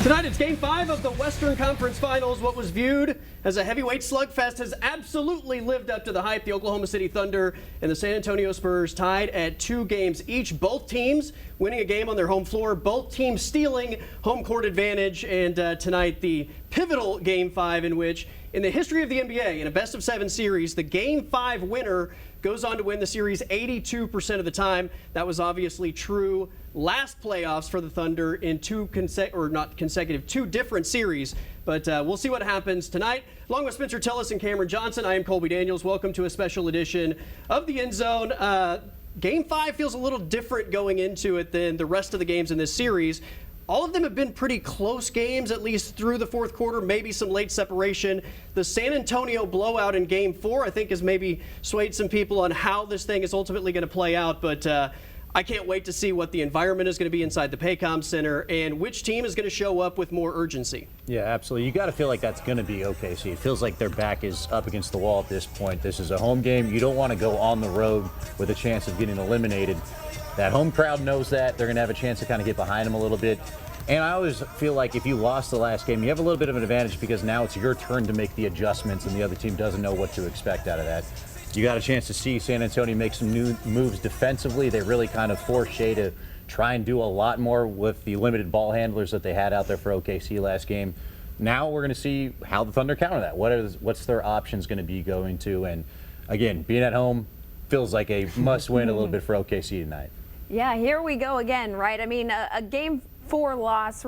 Tonight it's Game 5 of the Western Conference Finals. What was viewed as a heavyweight slugfest has absolutely lived up to the hype. The Oklahoma City Thunder and the San Antonio Spurs tied at 2 games each. Both teams winning a game on their home floor. Both teams stealing home court advantage. And tonight the pivotal Game 5 in which, in the history of the NBA, in a best-of-7 series, the Game 5 winner goes on to win the series 82% of the time. That was obviously true last playoffs for the Thunder in two different series. But we'll see what happens tonight. Along with Spencer Tillis and Cameron Johnson, I am Colby Daniels. Welcome to a special edition of the End Zone. Game 5 feels a little different going into it than the rest of the games in this series. All of them have been pretty close games, at least through the fourth quarter, maybe some late separation. The San Antonio blowout in Game 4, I think, has maybe swayed some people on how this thing is ultimately going to play out. But I can't wait to see what the environment is going to be inside the Paycom Center and which team is going to show up with more urgency. Yeah, absolutely. You got to feel like that's going to be OKC. It feels like their back is up against the wall at this point. This is a home game. You don't want to go on the road with a chance of getting eliminated. That home crowd knows that. They're going to have a chance to kind of get behind them a little bit. And I always feel like if you lost the last game, you have a little bit of an advantage because now it's your turn to make the adjustments and the other team doesn't know what to expect out of that. You got a chance to see San Antonio make some new moves defensively. They really kind of forced Shea to try and do a lot more with the limited ball handlers that they had out there for OKC last game. Now we're going to see how the Thunder counter that. What's their options going to be going to? And again, being at home feels like a must-win a little bit for OKC tonight. Yeah, here we go again, right? I mean, a Game 4 loss,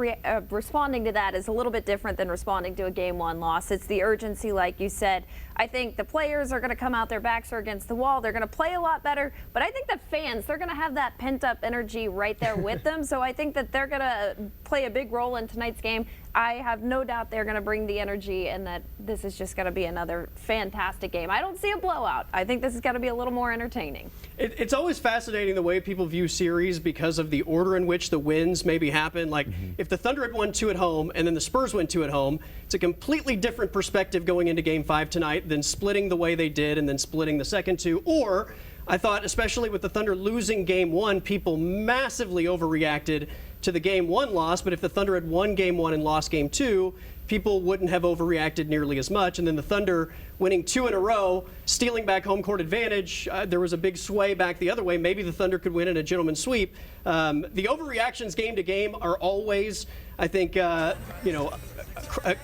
responding to that is a little bit different than responding to a Game 1 loss. It's the urgency, like you said. I think the players are going to come out, their backs are against the wall. They're going to play a lot better. But I think the fans, they're going to have that pent-up energy right there with them. So I think that they're going to play a big role in tonight's game. I have no doubt they're going to bring the energy and that this is just going to be another fantastic game. I don't see a blowout. I think this is going to be a little more entertaining. It's always fascinating the way people view series because of the order in which the wins maybe happen. Like if the Thunder had won 2 at home and then the Spurs win 2 at home, it's a completely different perspective going into Game 5 tonight than splitting the way they did and then splitting the second 2. Or I thought, especially with the Thunder losing Game 1, people massively overreacted to the Game 1 loss. But if the Thunder had won Game 1 and lost Game 2, people wouldn't have overreacted nearly as much. And then the Thunder winning 2 in a row, stealing back home court advantage, there was a big sway back the other way. Maybe the Thunder could win in a gentleman's sweep. The overreactions game to game are always, I think, a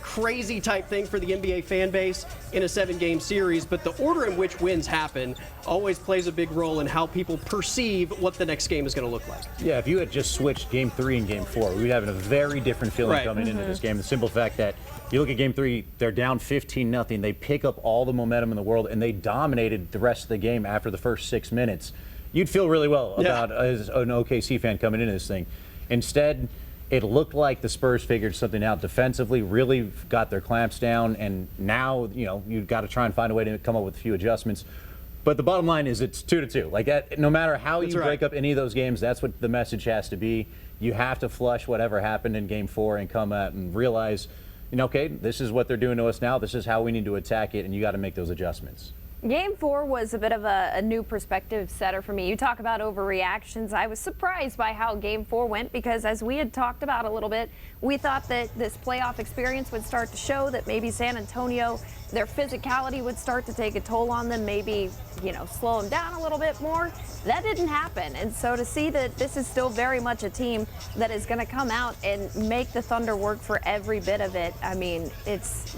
crazy type thing for the NBA fan base in a 7-game series. But the order in which wins happen always plays a big role in how people perceive what the next game is going to look like. Yeah, if you had just switched Game 3 and Game 4, we'd have a very different feeling coming into this game. The simple fact that you look at Game 3, they're down 15-0. They pick up all the momentum in the world, and they dominated the rest of the game after the first 6 minutes. You'd feel really well about as an OKC fan coming into this thing. Instead, it looked like the Spurs figured something out defensively, really got their clamps down, and now, you've got to try and find a way to come up with a few adjustments. But the bottom line is it's 2-2. Like, no matter how you break up any of those games, that's what the message has to be. You have to flush whatever happened in Game 4 and come out and realize, okay, this is what they're doing to us now. This is how we need to attack it, and you got to make those adjustments. Game 4 was a bit of a new perspective setter for me. You talk about overreactions. I was surprised by how Game 4 went because, as we had talked about a little bit, we thought that this playoff experience would start to show that maybe San Antonio, their physicality would start to take a toll on them, maybe, slow them down a little bit more. That didn't happen. And so to see that this is still very much a team that is going to come out and make the Thunder work for every bit of it, I mean, it's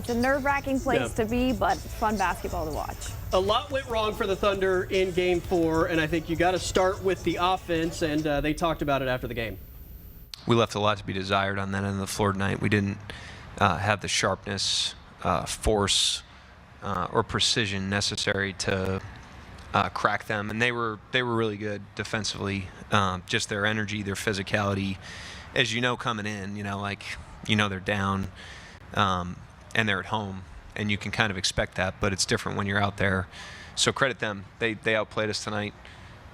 a nerve-wracking place to be, but fun basketball to watch. A lot went wrong for the Thunder in Game 4, and I think you got to start with the offense, and they talked about it after the game. We left a lot to be desired on that end of the floor tonight. We didn't have the sharpness, force, or precision necessary to crack them, and they were really good defensively. Just their energy, their physicality, as coming in, they're down. And they're at home, and you can kind of expect that, but it's different when you're out there. So credit them. They outplayed us tonight.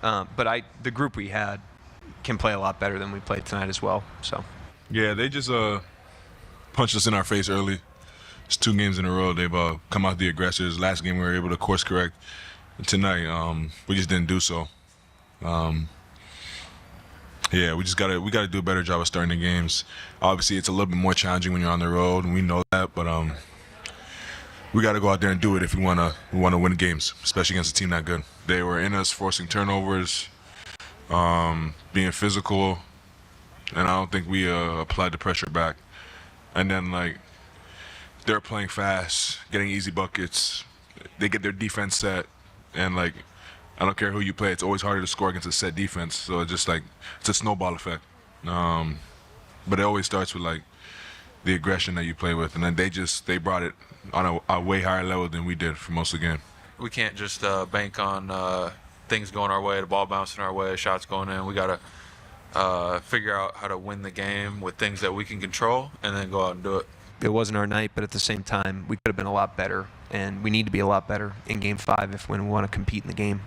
But the group we had can play a lot better than we played tonight as well. So yeah, they just punched us in our face early. It's 2 games in a row. They've come out the aggressors. Last game we were able to course correct. Tonight we just didn't do so. Yeah, we gotta do a better job of starting the games. Obviously, it's a little bit more challenging when you're on the road, and we know that. But we got to go out there and do it if we wanna win games, especially against a team that good. They were in us, forcing turnovers, being physical, and I don't think we applied the pressure back. And then they're playing fast, getting easy buckets. They get their defense set, and I don't care who you play, it's always harder to score against a set defense. So it's just it's a snowball effect. But it always starts with the aggression that you play with, and then they brought it on a way higher level than we did for most of the game. We can't just bank on things going our way, the ball bouncing our way, shots going in. We got to figure out how to win the game with things that we can control, and then go out and do it. It wasn't our night, but at the same time, we could have been a lot better, and we need to be a lot better in Game 5 when we want to compete in the game.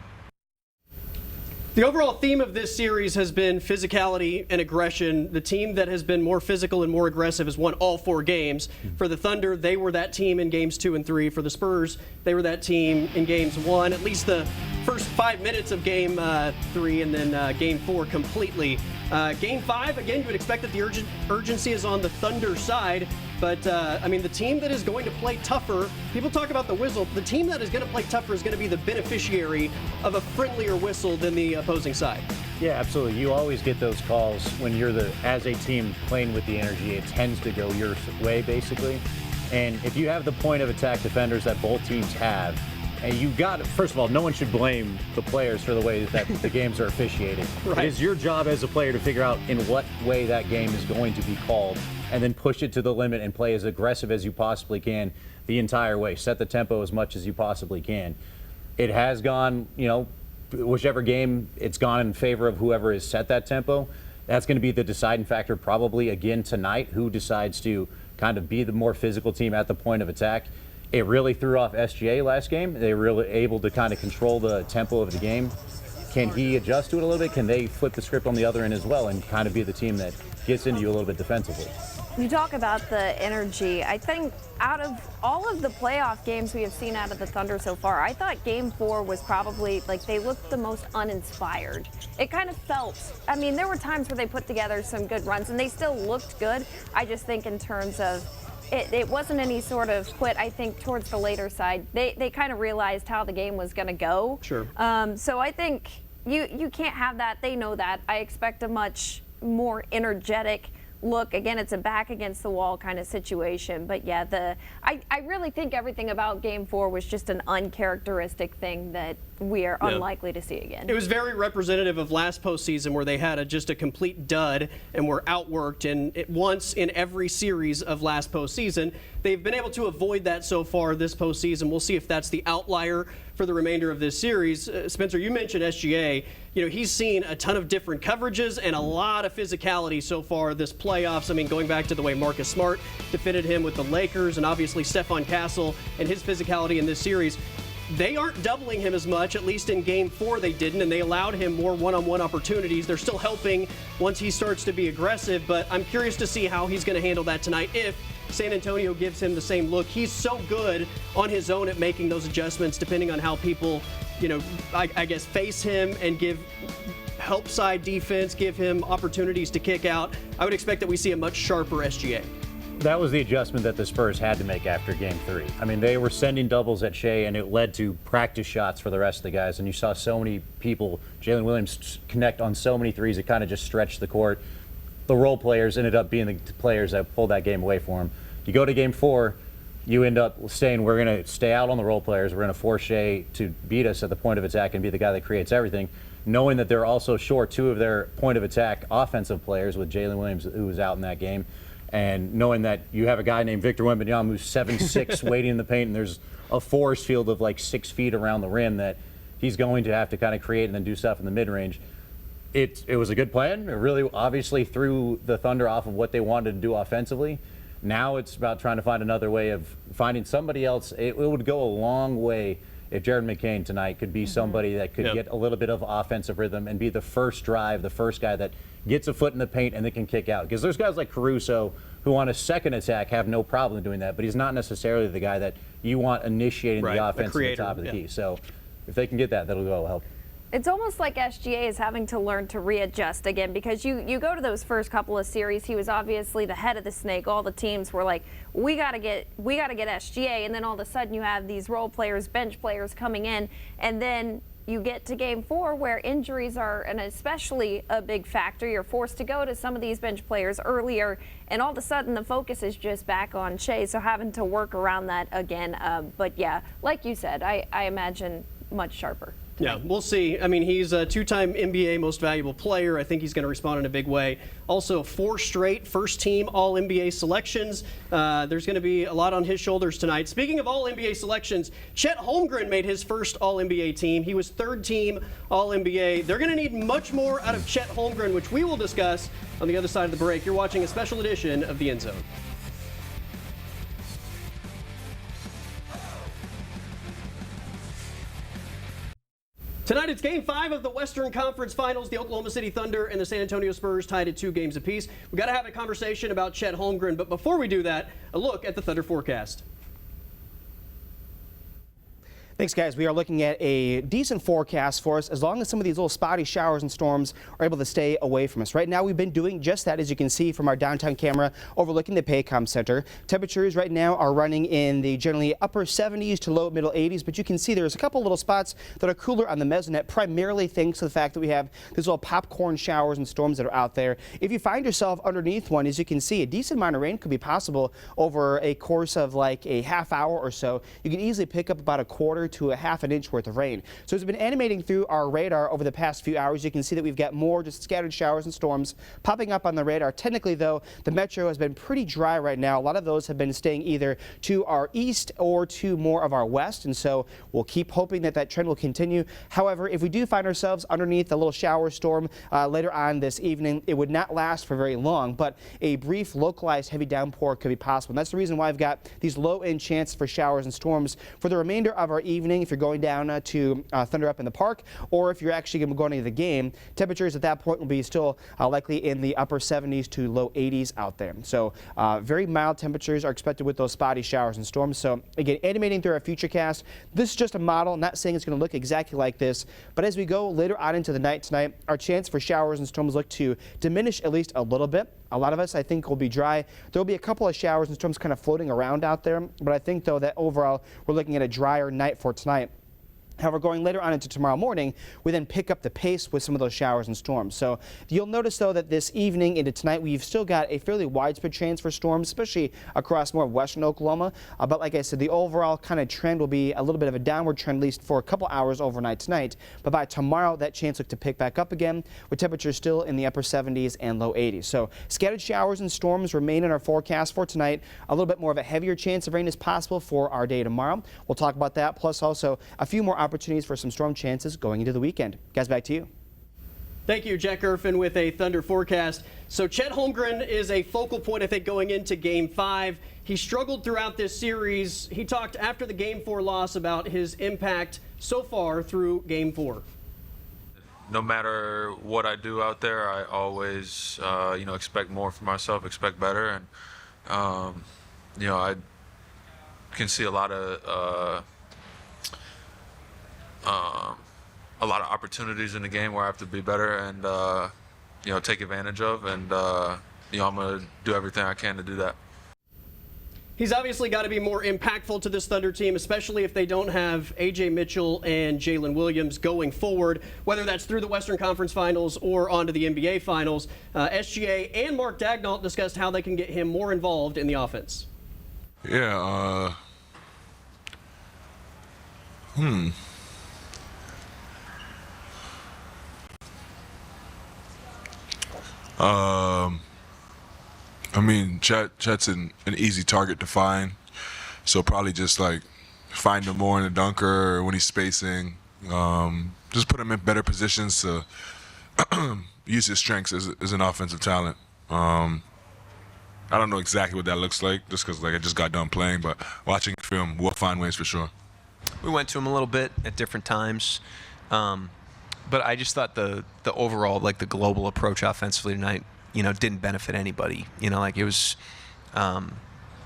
The overall theme of this series has been physicality and aggression. The team that has been more physical and more aggressive has won all 4 games. For the Thunder, they were that team in games 2 and 3. For the Spurs, they were that team in games 1, at least the first 5 minutes of game 3, and then game 4 completely. Game 5, again, you would expect that the urgency is on the Thunder side. But, the team that is going to play tougher, people talk about the whistle, the team that is going to play tougher is going to be the beneficiary of a friendlier whistle than the opposing side. Yeah, absolutely. You always get those calls when you're as a team playing with the energy. It tends to go your way, basically. And if you have the point of attack defenders that both teams have, and first of all, no one should blame the players for the way that the games are officiated. Right. It is your job as a player to figure out in what way that game is going to be called, and then push it to the limit and play as aggressive as you possibly can the entire way. Set the tempo as much as you possibly can. It has gone, whichever game it's gone in favor of whoever has set that tempo. That's going to be the deciding factor probably again tonight, who decides to kind of be the more physical team at the point of attack. It really threw off SGA last game. They were really able to kind of control the tempo of the game. Can he adjust to it a little bit? Can they flip the script on the other end as well and kind of be the team that gets into you a little bit defensively? You talk about the energy. I think out of all of the playoff games we have seen out of the Thunder so far, I thought Game 4 was probably, they looked the most uninspired. It kind of felt, there were times where they put together some good runs, and they still looked good. I just think in terms of, it wasn't any sort of quit. I think towards the later side, they kind of realized how the game was going to go. Sure. So I think you can't have that. They know that. I expect a much more energetic look. Again, it's a back against the wall kind of situation. But yeah, I really think everything about Game 4 was just an uncharacteristic thing that we are unlikely to see again. It was very representative of last postseason, where they had just a complete dud and were outworked, and once in every series of last postseason. They've been able to avoid that so far this postseason. We'll see if that's the outlier for the remainder of this series. Spencer, you mentioned SGA. He's seen a ton of different coverages and a lot of physicality so far this playoffs. Going back to the way Marcus Smart defended him with the Lakers, and obviously Stephon Castle and his physicality in this series. They aren't doubling him as much, at least in Game 4 they didn't, and they allowed him more one-on-one opportunities. They're still helping once he starts to be aggressive, but I'm curious to see how he's going to handle that tonight if San Antonio gives him the same look. He's so good on his own at making those adjustments, depending on how people, I guess, face him and give help side defense, give him opportunities to kick out. I would expect that we see a much sharper SGA. That was the adjustment that the Spurs had to make after Game 3. They were sending doubles at Shea, and it led to practice shots for the rest of the guys. And you saw so many people, Jalen Williams, connect on so many threes. It kind of just stretched the court. The role players ended up being the players that pulled that game away for him. You go to Game 4, you end up saying, we're going to stay out on the role players. We're going to force Shea to beat us at the point of attack and be the guy that creates everything, knowing that they're also short 2 of their point of attack offensive players with Jalen Williams, who was out in that game. And knowing that you have a guy named Victor Wembanyama who's 7'6", waiting in the paint, and there's a force field of 6 feet around the rim that he's going to have to kind of create and then do stuff in the mid-range. It was a good plan. It really obviously threw the Thunder off of what they wanted to do offensively. Now it's about trying to find another way of finding somebody else. It would go a long way if Jared McCain tonight could be somebody that could get a little bit of offensive rhythm and be the first drive, the first guy that gets a foot in the paint and then can kick out. Because there's guys like Caruso who on a second attack have no problem doing that, but he's not necessarily the guy that you want initiating the offense at the top of the key. So if they can get that, that'll go help. It's almost like SGA is having to learn to readjust again, because you go to those first couple of series, he was obviously the head of the snake. All the teams were like, we gotta get SGA, and then all of a sudden you have these role players, bench players coming in, and then you get to game 4 where injuries are, and especially a big factor. You're forced to go to some of these bench players earlier, and all of a sudden the focus is just back on Shea, so having to work around that again. But yeah, like you said, I imagine much sharper. Yeah, we'll see. I mean, he's a 2-time NBA Most Valuable Player. I think he's going to respond in a big way. Also, 4 straight first-team All-NBA selections. There's going to be a lot on his shoulders tonight. Speaking of All-NBA selections, Chet Holmgren made his first All-NBA team. He was 3rd-team All-NBA. They're going to need much more out of Chet Holmgren, which we will discuss on the other side of the break. You're watching a special edition of The End Zone. Tonight it's Game 5 of the Western Conference Finals. The Oklahoma City Thunder and the San Antonio Spurs tied at 2 games apiece. We've got to have a conversation about Chet Holmgren, but before we do that, a look at the Thunder forecast. Thanks, guys. We are looking at a decent forecast for us as long as some of these little spotty showers and storms are able to stay away from us. Right now, we've been doing just that, as you can see from our downtown camera overlooking the Paycom Center. Temperatures right now are running in the generally upper 70s to low middle 80s, but you can see there's a couple little spots that are cooler on the mesonet, primarily thanks to the fact that we have these little popcorn showers and storms that are out there. If you find yourself underneath one, as you can see, a decent amount of rain could be possible over a course of like a half hour or so. You can easily pick up about a quarter to a half an inch worth of rain. So it's been animating through our radar over the past few hours. You can see that we've got more just scattered showers and storms popping up on the radar. Technically, though, the metro has been pretty dry right now. A lot of those have been staying either to our east or to more of our west, and so we'll keep hoping that that trend will continue. However, if we do find ourselves underneath a little shower storm later on this evening, it would not last for very long, but a brief localized heavy downpour could be possible. And that's the reason why I've got these low-end chances for showers and storms for the remainder of our evening. If you're going down to Thunder Up in the Park, or if you're actually going to be going to the game, temperatures at that point will be still likely in the upper 70s to low 80s out there. So very mild temperatures are expected with those spotty showers and storms. So again, animating through our future cast, this is just a model. I'm not saying it's going to look exactly like this, but as we go later on into the night tonight, our chance for showers and storms look to diminish at least a little bit. A lot of us, I think, will be dry. There will be a couple of showers and storms kind of floating around out there, but I think, though, that overall we're looking at a drier night for tonight. However, going later on into tomorrow morning, we then pick up the pace with some of those showers and storms. So you'll notice, though, that this evening into tonight, we've still got a fairly widespread chance for storms, especially across more of western Oklahoma. But like I said, the overall kind of trend will be a little bit of a downward trend, at least for a couple hours overnight tonight. But by tomorrow, that chance looks to pick back up again, with temperatures still in the upper 70s and low 80s. So scattered showers and storms remain in our forecast for tonight. A little bit more of a heavier chance of rain is possible for our day tomorrow. We'll talk about that, plus also a few more opportunities for some storm chances going into the weekend. Guys, back to you. Thank you, Jack Gerfin with a Thunder forecast. So Chet Holmgren is a focal point, I think, going into Game 5. He struggled throughout this series. He talked after the Game 4 loss about his impact so far through Game 4. No matter what I do out there, I always, expect more from myself, expect better, and I can see a lot of opportunities in the game where I have to be better and take advantage of, and I'm going to do everything I can to do that. He's obviously got to be more impactful to this Thunder team, especially if they don't have A.J. Mitchell and Jalen Williams going forward, whether that's through the Western Conference Finals or onto the NBA Finals. SGA and Mark Daigneault discussed how they can get him more involved in the offense. Yeah, I mean, Chet's an easy target to find, so probably just like find him more in the dunker or when he's spacing. Just put him in better positions to use his strengths as an offensive talent. I don't know exactly what that looks like, just because I just got done playing, but watching film, we'll find ways for sure. We went to him a little bit at different times, but I just thought the overall, the global approach offensively tonight, didn't benefit anybody. It was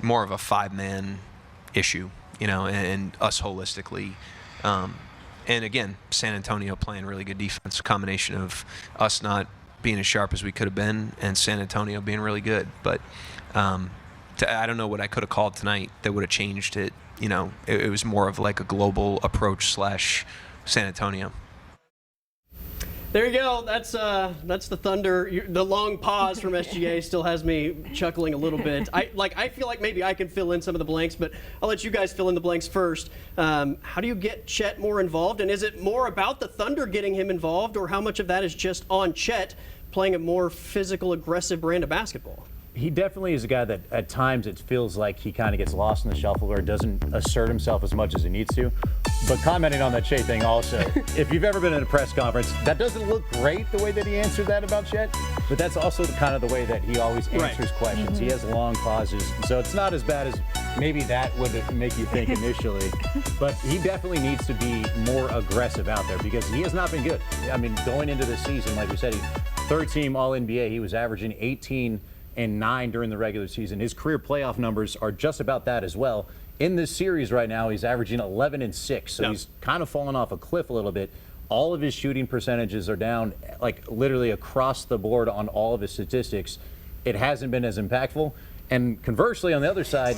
more of a 5-man issue, and us holistically And again, San Antonio playing really good defense, combination of us not being as sharp as we could have been and San Antonio being really good. But I don't know what I could have called tonight that would have changed it. You know, it was more of like a global approach / San Antonio. There you go. That's the Thunder. The long pause from SGA still has me chuckling a little bit. I feel like maybe I can fill in some of the blanks, but I'll let you guys fill in the blanks first. How do you get Chet more involved, and is it more about the Thunder getting him involved, or how much of that is just on Chet playing a more physical, aggressive brand of basketball? He definitely is a guy that at times it feels like he kind of gets lost in the shuffle or doesn't assert himself as much as he needs to. But commenting on that Shea thing also, if you've ever been in a press conference, that doesn't look great the way that he answered that about Chet, but that's also kind of the way that he always answers questions. He has long pauses, so it's not as bad as maybe that would make you think initially. But he definitely needs to be more aggressive out there because he has not been good. I mean, going into this season, like we said, he's third-team All-NBA. He was averaging 18 and 9 during the regular season. His career playoff numbers are just about that as well. In this series right now, he's averaging 11 and 6, so he's kind of fallen off a cliff a little bit. All of his shooting percentages are down, like literally across the board on all of his statistics. It hasn't been as impactful. And conversely, on the other side,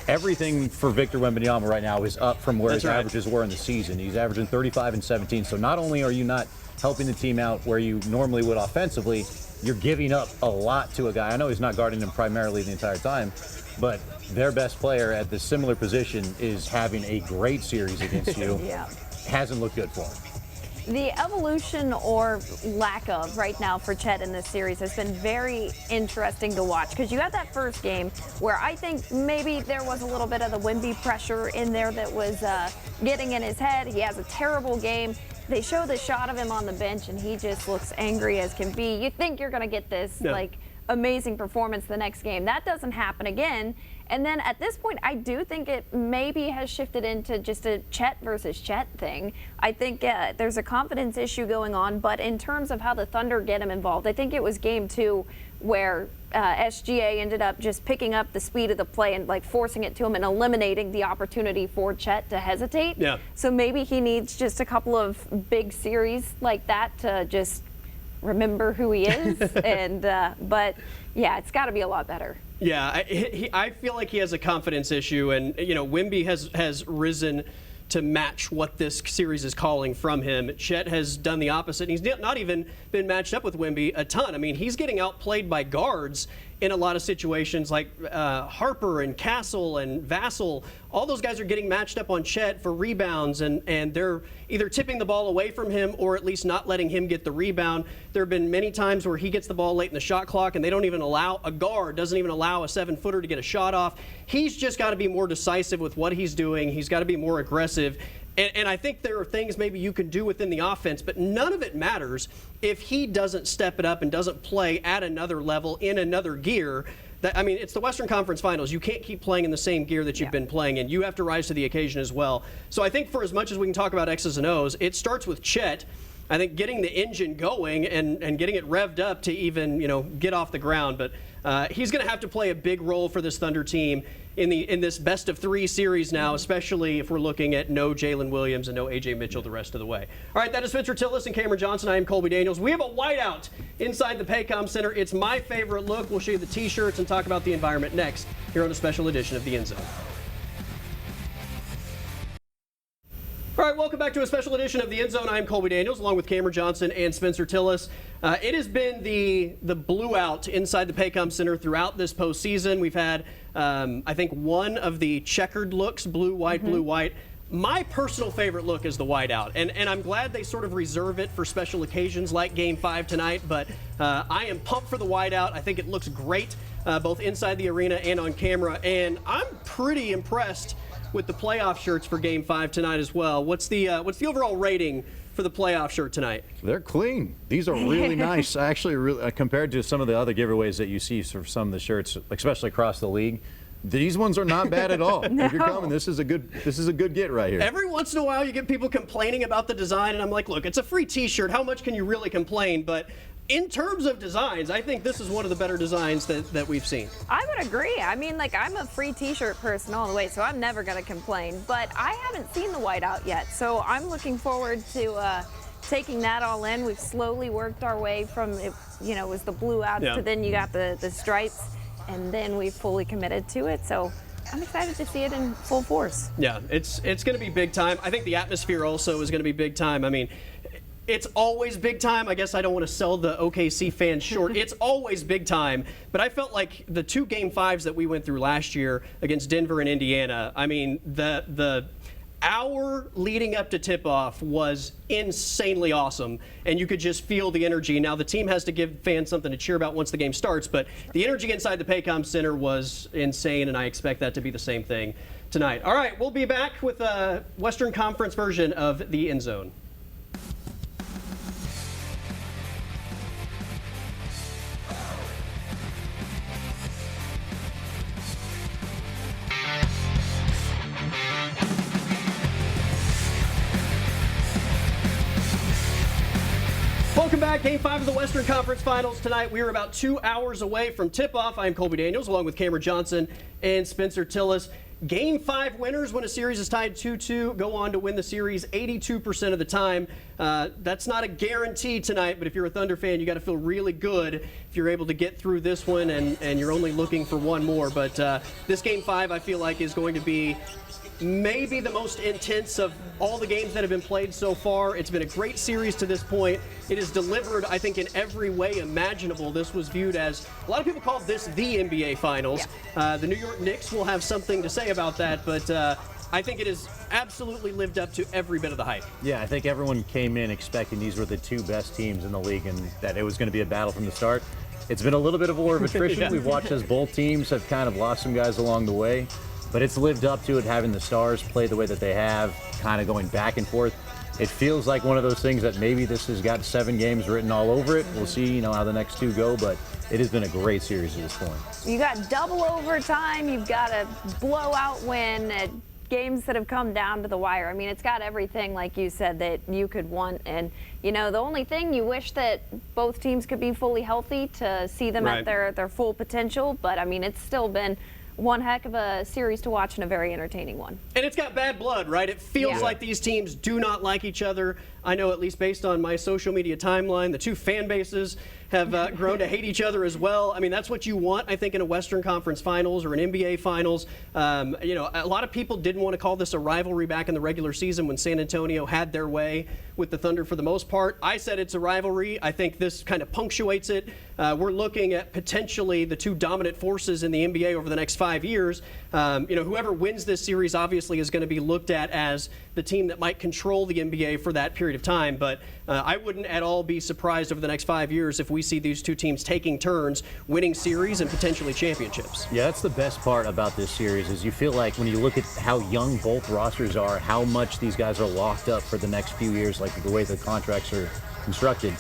everything for Victor Wembanyama right now is up from where his averages were in the season. He's averaging 35 and 17, so not only are you not helping the team out where you normally would offensively, you're giving up a lot to a guy. I know he's not guarding him primarily the entire time, but their best player at this similar position is having a great series against you. Hasn't looked good for him. The evolution or lack of right now for Chet in this series has been very interesting to watch because you had that first game where I think maybe there was a little bit of the Wemby pressure in there that was getting in his head. He has a terrible game. They show the shot of him on the bench and he just looks angry as can be. You think you're going to get this like amazing performance the next game. That doesn't happen again. And then at this point, I do think it maybe has shifted into just a Chet versus Chet thing. I think there's a confidence issue going on, but in terms of how the Thunder get him involved, I think it was game 2 where SGA ended up just picking up the speed of the play and like forcing it to him and eliminating the opportunity for Chet to hesitate. So maybe he needs just a couple of big series like that to just remember who he is. And but yeah, it's got to be a lot better. Yeah, I feel like he has a confidence issue, and you know, Wemby has risen to match what this series is calling from him. Chet has done the opposite. He's not even been matched up with Wemby a ton. I mean, he's getting outplayed by guards in a lot of situations, like Harper and Castle and Vassell. All those guys are getting matched up on Chet for rebounds, and they're either tipping the ball away from him or at least not letting him get the rebound. There have been many times where he gets the ball late in the shot clock and they don't even allow, a guard doesn't even allow a 7-footer to get a shot off. He's just got to be more decisive with what he's doing. He's got to be more aggressive. And I think there are things maybe you can do within the offense, but none of it matters if he doesn't step it up and doesn't play at another level in another gear. I mean, it's the Western Conference Finals. You can't keep playing in the same gear that you've been playing in. You have to rise to the occasion as well. So I think for as much as we can talk about X's and O's, it starts with Chet. I think getting the engine going and getting it revved up to even, you know, get off the ground. But he's going to have to play a big role for this Thunder team in this best-of-3 series now, especially if we're looking at no Jalen Williams and no A.J. Mitchell the rest of the way. All right, that is Spencer Tillis and Cameron Johnson. I am Colby Daniels. We have a whiteout inside the Paycom Center. It's my favorite look. We'll show you the T-shirts and talk about the environment next here on a special edition of The End Zone. All right, welcome back to a special edition of The End Zone. I'm Colby Daniels, along with Cameron Johnson and Spencer Tillis. It has been the blue out inside the Paycom Center throughout this postseason. We've had, I think, one of the checkered looks, blue, white, blue, white. My personal favorite look is the white out, and I'm glad they sort of reserve it for special occasions like Game 5 tonight, but I am pumped for the white out. I think it looks great, both inside the arena and on camera, and I'm pretty impressed with the playoff shirts for Game 5 tonight as well. What's the overall rating for the playoff shirt tonight? They're clean. These are really nice. Actually, really, compared to some of the other giveaways that you see for some of the shirts, especially across the league, these ones are not bad at all. If you're coming, this is a good get right here. Every once in a while, you get people complaining about the design, and I'm like, look, it's a free T-shirt. How much can you really complain? But in terms of designs, I think this is one of the better designs that we've seen. I would agree. I mean, like, I'm a free t-shirt person all the way, so I'm never going to complain. But I haven't seen the whiteout yet, so I'm looking forward to taking that all in. We've slowly worked our way from, it was the blue out to then you got the stripes, and then we fully committed to it. So I'm excited to see it in full force. Yeah, it's going to be big time. I think the atmosphere also is going to be big time. I mean, it's always big time. I guess I don't want to sell the OKC fans short. It's always big time. But I felt like the 2 Game 5s that we went through last year against Denver and Indiana, I mean, the hour leading up to tip-off was insanely awesome, and you could just feel the energy. Now, the team has to give fans something to cheer about once the game starts, but the energy inside the Paycom Center was insane, and I expect that to be the same thing tonight. All right, we'll be back with a Western Conference version of the End Zone. Welcome back. Game 5 of the Western Conference Finals tonight. We are about 2 hours away from tip-off. I am Colby Daniels, along with Cameron Johnson and Spencer Tillis. Game 5 winners, when a series is tied 2-2, go on to win the series 82% of the time. That's not a guarantee tonight, but if you're a Thunder fan, you got to feel really good if you're able to get through this one, and you're only looking for one more. But this Game 5, I feel like, is going to be maybe the most intense of all the games that have been played so far. It's been a great series to this point. It is delivered, I think, in every way imaginable. This was viewed as, a lot of people called this the NBA Finals. Yeah. The New York Knicks will have something to say about that, but I think it has absolutely lived up to every bit of the hype. Yeah, I think everyone came in expecting these were the 2 best teams in the league and that it was going to be a battle from the start. It's been a little bit of a war of attrition. Yeah. We've watched as both teams have kind of lost some guys along the way. But it's lived up to it, having the Stars play the way that they have, kind of going back and forth. It feels like one of those things that maybe this has got 7 games written all over it. We'll see, how the next 2 go, but it has been a great series at this point. You got double overtime. You've got a blowout win at games that have come down to the wire. I mean, it's got everything, like you said, that you could want. And, the only thing, you wish that both teams could be fully healthy to see them at their full potential. But, I mean, it's still been one heck of a series to watch and a very entertaining one. And it's got bad blood, right? It feels like these teams do not like each other. I know, at least based on my social media timeline, the 2 fan bases have grown to hate each other as well. I mean, that's what you want, I think, in a Western Conference Finals or an NBA Finals. A lot of people didn't want to call this a rivalry back in the regular season when San Antonio had their way with the Thunder for the most part. I said it's a rivalry. I think this kind of punctuates it. We're looking at potentially the 2 dominant forces in the NBA over the next 5 years. Whoever wins this series obviously is going to be looked at as the team that might control the NBA for that period of time. But I wouldn't at all be surprised over the next 5 years if we see these 2 teams taking turns, winning series and potentially championships. Yeah, that's the best part about this series is you feel like when you look at how young both rosters are, how much these guys are locked up for the next few years, like the way the contracts are constructed.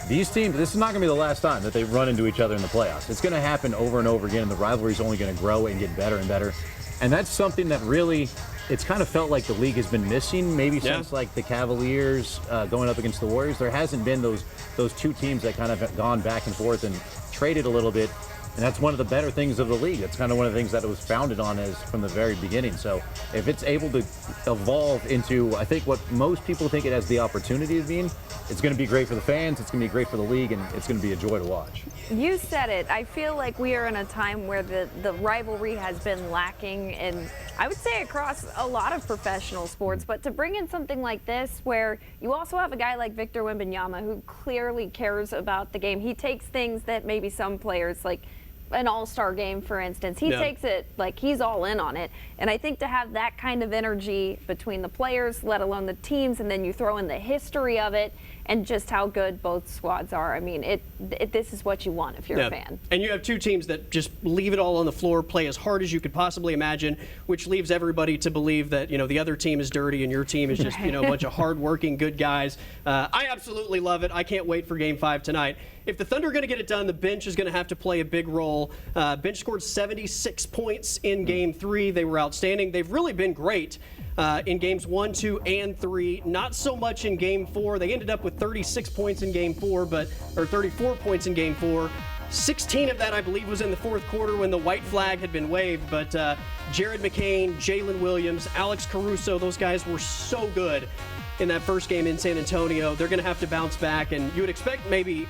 These teams, this is not going to be the last time that they run into each other in the playoffs. It's going to happen over and over again, and the rivalry is only going to grow and get better and better. And that's something that really, it's kind of felt like the league has been missing, maybe since like the Cavaliers going up against the Warriors. There hasn't been those 2 teams that kind of have gone back and forth and traded a little bit. And that's one of the better things of the league. That's kind of one of the things that it was founded on as from the very beginning. So if it's able to evolve into, I think, what most people think it has the opportunity of being, it's going to be great for the fans, it's going to be great for the league, and it's going to be a joy to watch. You said it. I feel like we are in a time where the rivalry has been lacking, and I would say across a lot of professional sports. But to bring in something like this, where you also have a guy like Victor Wembanyama who clearly cares about the game. He takes things that maybe some players, like an all-star game, for instance, he takes it like he's all in on it. And I think to have that kind of energy between the players, let alone the teams, and then you throw in the history of it and just how good both squads are. I mean, this is what you want if you're a fan. And you have 2 teams that just leave it all on the floor, play as hard as you could possibly imagine, which leaves everybody to believe that, the other team is dirty and your team is just, a bunch of hard-working, good guys. I absolutely love it. I can't wait for Game 5 tonight. If the Thunder are going to get it done, the bench is going to have to play a big role. Bench scored 76 points in Game 3. They were outstanding. They've really been great in games 1, 2, and 3. Not so much in game 4. They ended up with 36 points in game 4, or 34 points in game 4. 16 of that, I believe, was in the fourth quarter when the white flag had been waved. But Jared McCain, Jalen Williams, Alex Caruso, those guys were so good in that first game in San Antonio. They're going to have to bounce back, and you would expect maybe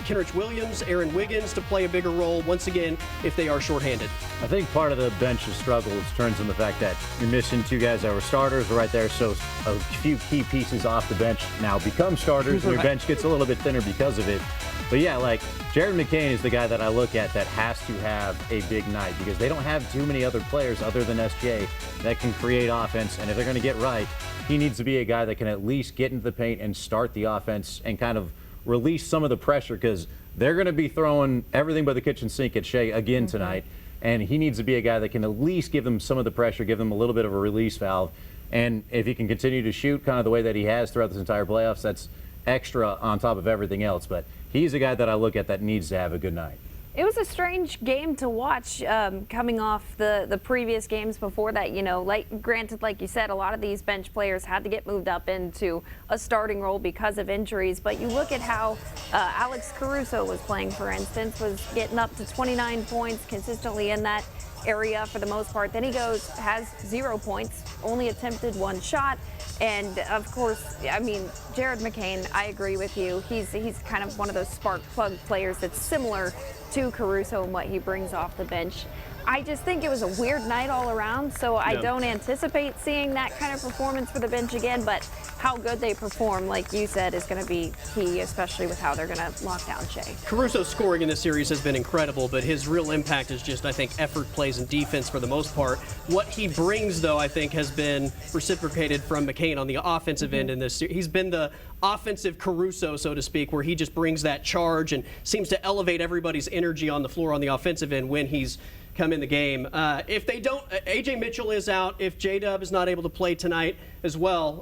Kenrich Williams, Aaron Wiggins to play a bigger role once again if they are shorthanded. I think part of the bench's struggle turns in the fact that you're missing two guys that were starters right there, so a few key pieces off the bench now become starters, and your bench gets a little bit thinner because of it. But yeah, like Jared McCain is the guy that I look at that has to have a big night because they don't have too many other players other than SJ that can create offense. And if they're going to get right, he needs to be a guy that can at least get into the paint and start the offense and kind of release some of the pressure because they're going to be throwing everything but the kitchen sink at Shea again tonight. And he needs to be a guy that can at least give them some of the pressure, give them a little bit of a release valve. And if he can continue to shoot kind of the way that he has throughout this entire playoffs, that's extra on top of everything else. But he's a guy that I look at that needs to have a good night. It was a strange game to watch coming off the previous games before that. You know, granted, like you said, a lot of these bench players had to get moved up into a starting role because of injuries. But you look at how Alex Caruso was playing, for instance, was getting up to 29 points consistently in that area for the most part. Then he has 0 points, only attempted 1 shot. And of course, I mean, Jared McCain, I agree with you. He's kind of one of those spark plug players that's similar to Caruso and what he brings off the bench. I just think it was a weird night all around, so I don't anticipate seeing that kind of performance for the bench again, but how good they perform, like you said, is going to be key, especially with how they're going to lock down Shea. Caruso's scoring in this series has been incredible, but his real impact is just, I think, effort, plays, and defense for the most part. What he brings, though, I think, has been reciprocated from McCain on the offensive end in this series. He's been the offensive Caruso, so to speak, where he just brings that charge and seems to elevate everybody's energy on the floor on the offensive end when he's come in the game. If they don't, AJ Mitchell is out. If J-Dub is not able to play tonight as well,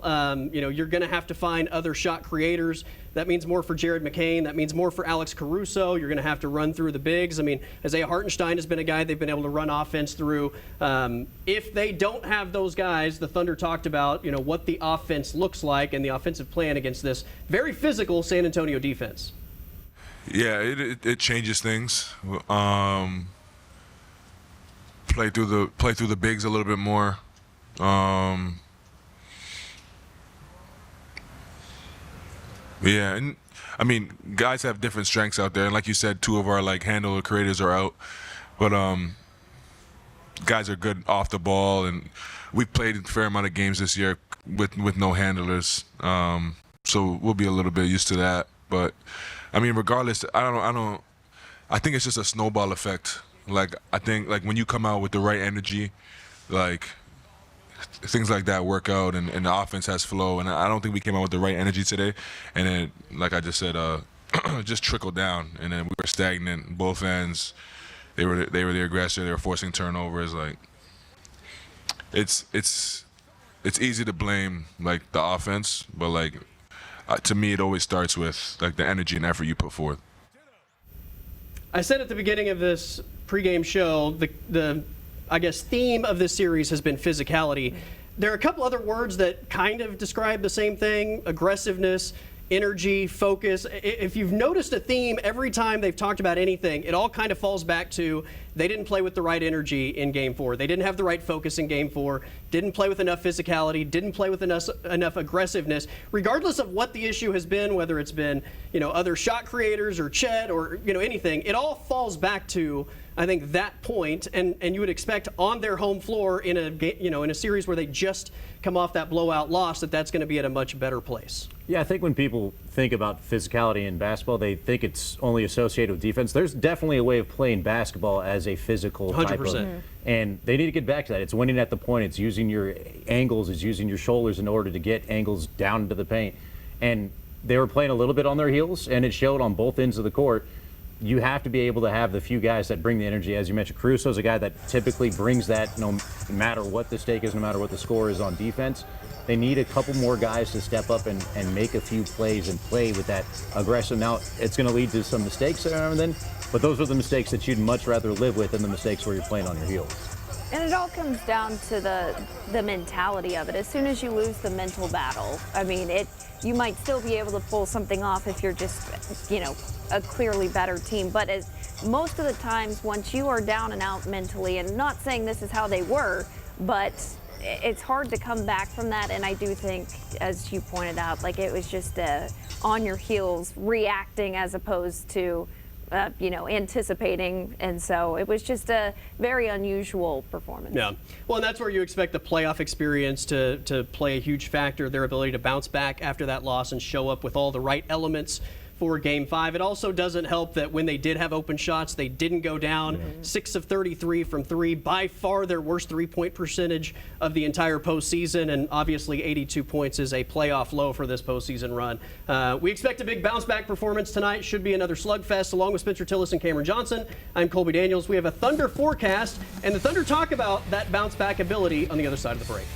you're going to have to find other shot creators. That means more for Jared McCain. That means more for Alex Caruso. You're going to have to run through the bigs. I mean, Isaiah Hartenstein has been a guy they've been able to run offense through. If they don't have those guys, the Thunder talked about, what the offense looks like and the offensive plan against this very physical San Antonio defense. Yeah, it changes things. Play through the bigs a little bit more. Yeah, and I mean, guys have different strengths out there, and like you said, 2 of our handler creators are out, but guys are good off the ball, and we've played a fair amount of games this year with no handlers, so we'll be a little bit used to that. But I mean, regardless, I think it's just a snowball effect. I think when you come out with the right energy, things like that work out, and the offense has flow. And I don't think we came out with the right energy today. And then, like I just said, just trickled down. And then we were stagnant both ends. They were the aggressor. They were forcing turnovers. It's easy to blame the offense, but to me, it always starts with the energy and effort you put forth. I said at the beginning of this pregame show, the I guess theme of this series has been physicality. There are a couple other words that kind of describe the same thing: aggressiveness, energy, focus. If you've noticed a theme every time they've talked about anything, it all kind of falls back to they didn't play with the right energy in Game 4. They didn't have the right focus in Game 4, didn't play with enough physicality, didn't play with enough aggressiveness. Regardless of what the issue has been, whether it's been other shot creators or Chet or anything, it all falls back to, I think, that point, and you would expect on their home floor in a series where they just come off that blowout loss that's going to be at a much better place. Yeah, I think when people think about physicality in basketball, they think it's only associated with defense. There's definitely a way of playing basketball as a physical type 100%. And they need to get back to that. It's winning at the point. It's using your angles. It's using your shoulders in order to get angles down into the paint. And they were playing a little bit on their heels, and it showed on both ends of the court. You have to be able to have the few guys that bring the energy. As you mentioned, Caruso's a guy that typically brings that no matter what the stake is, no matter what the score is on defense. They need a couple more guys to step up and make a few plays and play with that aggression. Now, it's going to lead to some mistakes every now and then, but those are the mistakes that you'd much rather live with than the mistakes where you're playing on your heels. And it all comes down to the mentality of it. As soon as you lose the mental battle, I mean, you might still be able to pull something off if you're just, a clearly better team. But most of the times, once you are down and out mentally, and not saying this is how they were, but it's hard to come back from that. And I do think, as you pointed out, like it was just on your heels, reacting as opposed to anticipating, and so it was just a very unusual performance. Yeah, well, and that's where you expect the playoff experience to play a huge factor, their ability to bounce back after that loss and show up with all the right elements for Game 5. It also doesn't help that when they did have open shots, they didn't go down. 6 of 33 from 3, by far their worst three-point percentage of the entire postseason, and obviously 82 points is a playoff low for this postseason run. We expect a big bounce-back performance tonight. Should be another slugfest. Along with Spencer Tillis and Cameron Johnson, I'm Colby Daniels. We have a Thunder forecast, and the Thunder talk about that bounce-back ability on the other side of the break.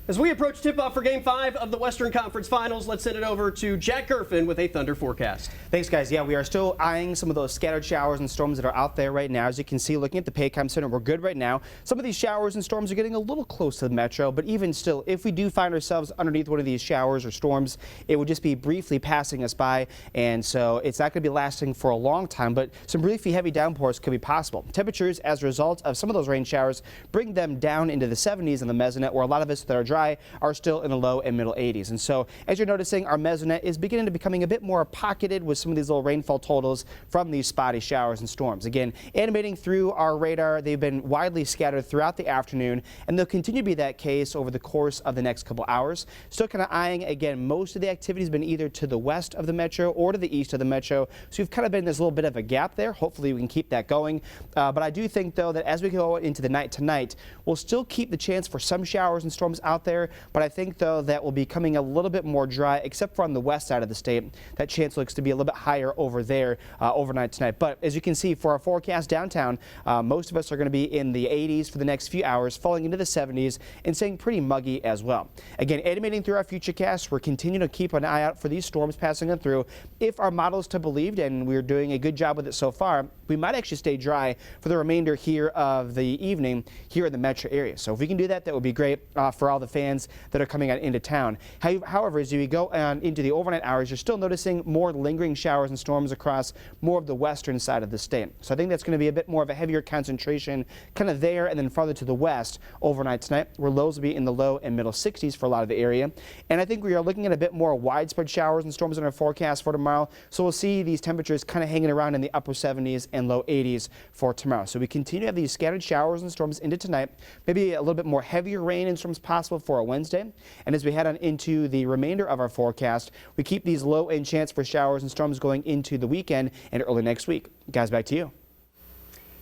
As we approach tip-off for Game 5 of the Western Conference Finals, let's send it over to Jack Gerfin with a Thunder forecast. Thanks, guys. Yeah, we are still eyeing some of those scattered showers and storms that are out there right now. As you can see, looking at the Paycom Center, we're good right now. Some of these showers and storms are getting a little close to the metro, but even still, if we do find ourselves underneath one of these showers or storms, it would just be briefly passing us by, and so it's not going to be lasting for a long time, but some briefly heavy downpours could be possible. Temperatures, as a result of some of those rain showers, bring them down into the 70s in the mesonet, where a lot of us that are dry are still in the low and middle 80s. And so, as you're noticing, our mesonet is beginning to becoming a bit more pocketed with some of these little rainfall totals from these spotty showers and storms. Again, animating through our radar, they've been widely scattered throughout the afternoon, and they'll continue to be that case over the course of the next couple hours. Still kind of eyeing, again, most of the activity has been either to the west of the metro or to the east of the metro. So we've kind of been in this little bit of a gap there. Hopefully we can keep that going. But I do think, though, that as we go into the night tonight, we'll still keep the chance for some showers and storms out there. But I think, though, that will be coming a little bit more dry, except for on the west side of the state. That chance looks to be a little bit higher over there overnight tonight. But as you can see, for our forecast downtown, most of us are going to be in the 80s for the next few hours, falling into the 70s and staying pretty muggy as well. Again, animating through our futurecast, we're continuing to keep an eye out for these storms passing on through. If our model is to be believed, and we're doing a good job with it so far, we might actually stay dry for the remainder here of the evening here in the metro area. So if we can do that, that would be great for all the fans that are coming out into town. However, as you go on into the overnight hours, you're still noticing more lingering showers and storms across more of the western side of the state. So I think that's going to be a bit more of a heavier concentration kind of there and then farther to the west overnight tonight, where lows will be in the low and middle 60s for a lot of the area. And I think we are looking at a bit more widespread showers and storms in our forecast for tomorrow. So we'll see these temperatures kind of hanging around in the upper 70s and low 80s for tomorrow. So we continue to have these scattered showers and storms into tonight, maybe a little bit more heavier rain and storms possible for a Wednesday. And as we head on into the remainder of our forecast, we keep these low end chance for showers and storms going into the weekend and early next week. Guys, back to you.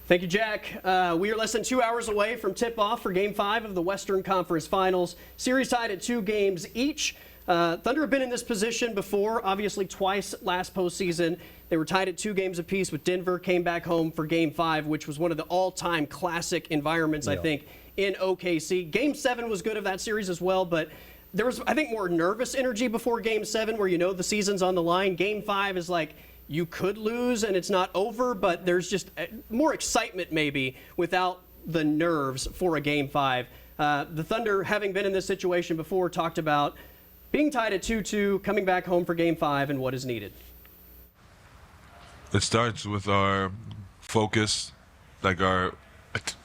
Thank you, Jack. We are less than 2 hours away from tip-off for Game 5 of the Western Conference Finals. Series tied at 2 games each. Thunder have been in this position before, obviously twice last postseason. They were tied at 2 games apiece with Denver, came back home for Game 5, which was one of the all-time classic environments, I think, in OKC. Game 7 was good of that series as well, but there was, I think, more nervous energy before Game 7 where the season's on the line. Game 5 is like, you could lose and it's not over, but there's just more excitement maybe without the nerves for a Game 5. The Thunder, having been in this situation before, talked about being tied at 2-2, coming back home for Game 5, and what is needed. It starts with our focus, like our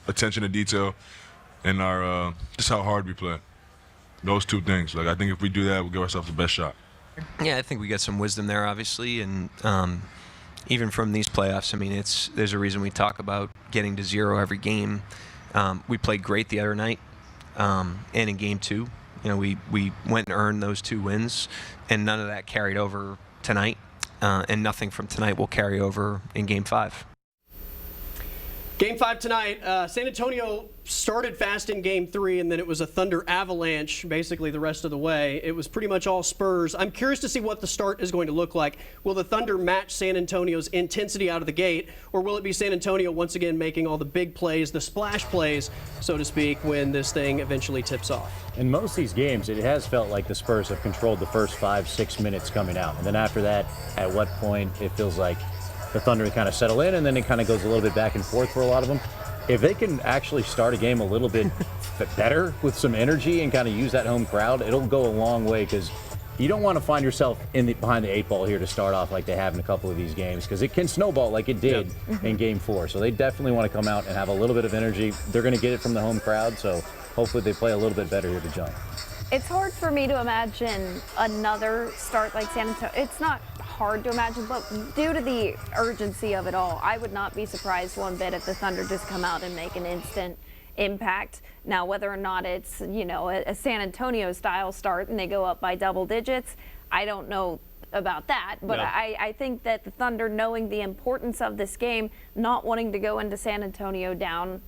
attention to detail, and our just how hard we play. Those two things. Like, I think if we do that, we'll give ourselves the best shot. Yeah, I think we got some wisdom there, obviously, and even from these playoffs, I mean, there's a reason we talk about getting to 0 every game. We played great the other night, and in Game 2, we went and earned those 2 wins, and none of that carried over tonight, and nothing from tonight will carry over in Game 5. Game 5 tonight, San Antonio started fast in Game 3, and then it was a Thunder avalanche basically the rest of the way. It was pretty much all Spurs. I'm curious to see what the start is going to look like. Will the Thunder match San Antonio's intensity out of the gate, or will it be San Antonio once again making all the big plays, the splash plays, so to speak, when this thing eventually tips off? In most of these games, it has felt like the Spurs have controlled the first 5-6 minutes coming out. And then after that, at what point it feels like the Thunder kind of settle in, and then it kind of goes a little bit back and forth for a lot of them. If they can actually start a game a little bit better with some energy and kind of use that home crowd, it'll go a long way, because you don't want to find yourself behind the 8 ball here to start off like they have in a couple of these games, because it can snowball like it did in Game 4. So they definitely want to come out and have a little bit of energy. They're going to get it from the home crowd, so hopefully they play a little bit better here to jump. It's hard for me to imagine another start like San Antonio. It's not hard to imagine, but due to the urgency of it all, I would not be surprised one bit if the Thunder just come out and make an instant impact. Now, whether or not it's, a San Antonio style start and they go up by double digits, I don't know about that, but I think that the Thunder, knowing the importance of this game, not wanting to go into San Antonio down,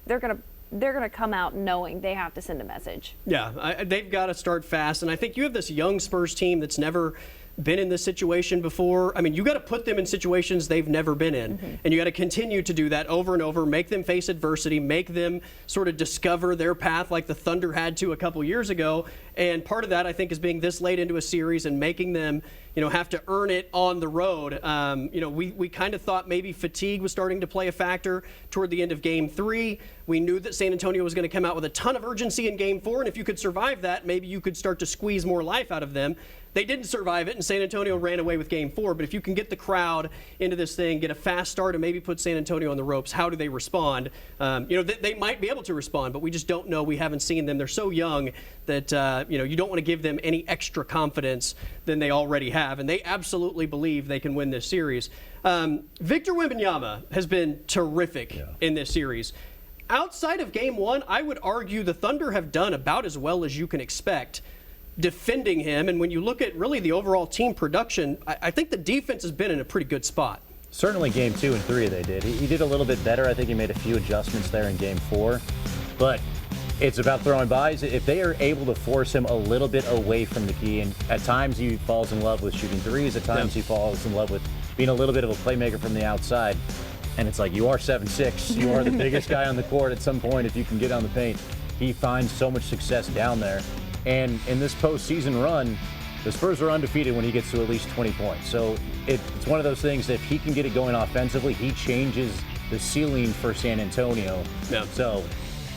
they're going to come out knowing they have to send a message. Yeah, they've got to start fast, and I think you have this young Spurs team that's never been in this situation before. I mean, you got to put them in situations they've never been in, and you got to continue to do that over and over, make them face adversity, make them sort of discover their path like the Thunder had to a couple years ago. And part of that, I think, is being this late into a series and making them, have to earn it on the road. We kind of thought maybe fatigue was starting to play a factor toward the end of Game 3. We knew that San Antonio was going to come out with a ton of urgency in Game 4, and if you could survive that, maybe you could start to squeeze more life out of them. They didn't survive it, and San Antonio ran away with Game 4. But if you can get the crowd into this thing, get a fast start, and maybe put San Antonio on the ropes, how do they respond? They might be able to respond, but we just don't know. We haven't seen them. They're so young that you don't want to give them any extra confidence than they already have, and they absolutely believe they can win this series. Victor Wembanyama has been terrific in this series. Outside of Game 1, I would argue the Thunder have done about as well as you can expect defending him. And when you look at really the overall team production, I think the defense has been in a pretty good spot. Certainly Game 2 and 3 they did. He did a little bit better. I think he made a few adjustments there in Game 4. But it's about throwing bys. If they are able to force him a little bit away from the key, and at times he falls in love with shooting threes, at times he falls in love with being a little bit of a playmaker from the outside. And it's like, you are 7'6". You are the biggest guy on the court at some point if you can get on the paint. He finds so much success down there. And in this postseason run, the Spurs are undefeated when he gets to at least 20 points. So it's one of those things that if he can get it going offensively, he changes the ceiling for San Antonio. Yeah. So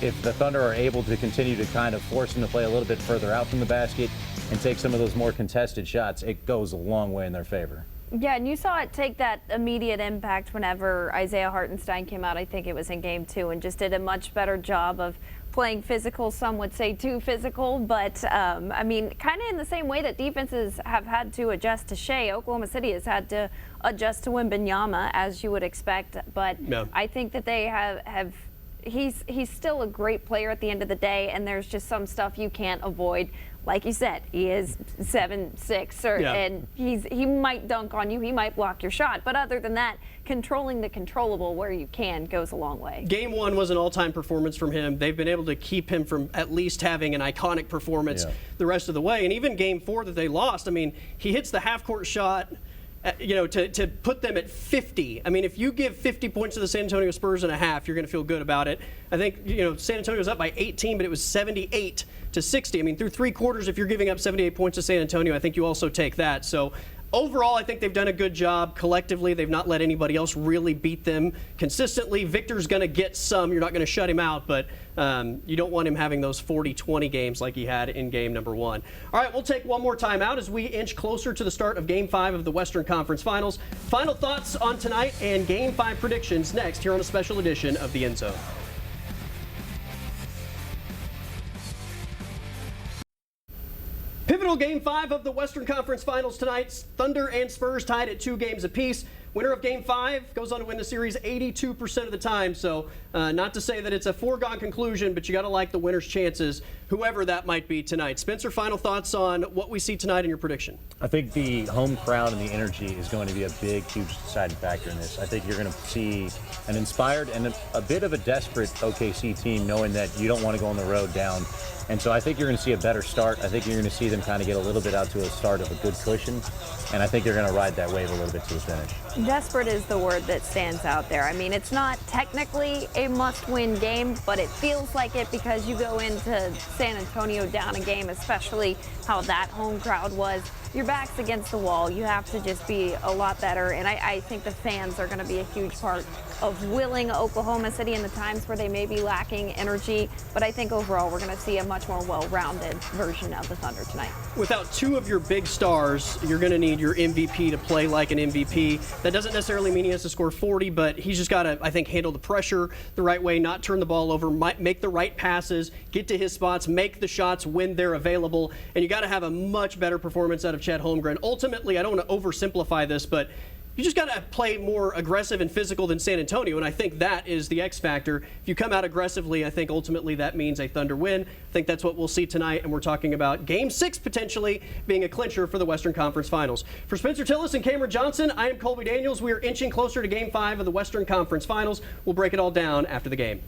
if the Thunder are able to continue to kind of force him to play a little bit further out from the basket and take some of those more contested shots, it goes a long way in their favor. Yeah, and you saw it take that immediate impact whenever Isaiah Hartenstein came out. I think it was in Game 2, and just did a much better job of playing physical. Some would say too physical, but kind of in the same way that defenses have had to adjust to Shea, Oklahoma City has had to adjust to Wembanyama, as you would expect. But I think that they have he's still a great player at the end of the day, and there's just some stuff you can't avoid. Like you said, he is 7'6", and he might dunk on you, he might block your shot. But other than that, controlling the controllable where you can goes a long way. Game 1 was an all-time performance from him. They've been able to keep him from at least having an iconic performance the rest of the way. And even Game 4 that they lost, he hits the half-court shot, to put them at 50. If you give 50 points to the San Antonio Spurs in a half, you're going to feel good about it. I think, San Antonio was up by 18, but it was 78-60. Through 3 quarters, if you're giving up 78 points to San Antonio, I think you also take that. So overall, I think they've done a good job. Collectively, they've not let anybody else really beat them consistently. Victor's going to get some. You're not going to shut him out, but you don't want him having those 40-20 games like he had in Game number 1. All right, we'll take one more time out as we inch closer to the start of Game 5 of the Western Conference Finals. Final thoughts on tonight and Game 5 predictions next here on a special edition of The End Zone. Pivotal Game 5 of the Western Conference Finals tonight. Thunder and Spurs tied at 2 games apiece. Winner of Game 5 goes on to win the series 82% of the time. So not to say that it's a foregone conclusion, but you got to like the winner's chances, whoever that might be tonight. Spencer, final thoughts on what we see tonight in your prediction? I think the home crowd and the energy is going to be a big, huge deciding factor in this. I think you're going to see an inspired and a bit of a desperate OKC team, knowing that you don't want to go on the road down. And so I think you're going to see a better start. I think you're going to see them kind of get a little bit out to a start of a good cushion. And I think you're going to ride that wave a little bit to the finish. Desperate is the word that stands out there. I mean, it's not technically a must-win game, but it feels like it because you go into San Antonio down a game, especially how that home crowd was. Your back's against the wall. You have to just be a lot better. And I think the fans are going to be a huge part of willing Oklahoma City in the times where they may be lacking energy. But I think overall we're going to see a much more well-rounded version of the Thunder tonight. Without two of your big stars, you're going to need your MVP to play like an MVP. That doesn't necessarily mean he has to score 40, but he's just got to, I think, handle the pressure the right way, not turn the ball over, make the right passes, get to his spots, make the shots when they're available. And you got to have a much better performance out of Chet Holmgren. Ultimately, I don't want to oversimplify this, but you just got to play more aggressive and physical than San Antonio, and I think that is the X factor. If you come out aggressively, I think ultimately that means a Thunder win. I think that's what we'll see tonight, and we're talking about Game 6 potentially being a clincher for the Western Conference Finals. For Spencer Tillis and Cameron Johnson, I am Colby Daniels. We are inching closer to Game 5 of the Western Conference Finals. We'll break it all down after the game.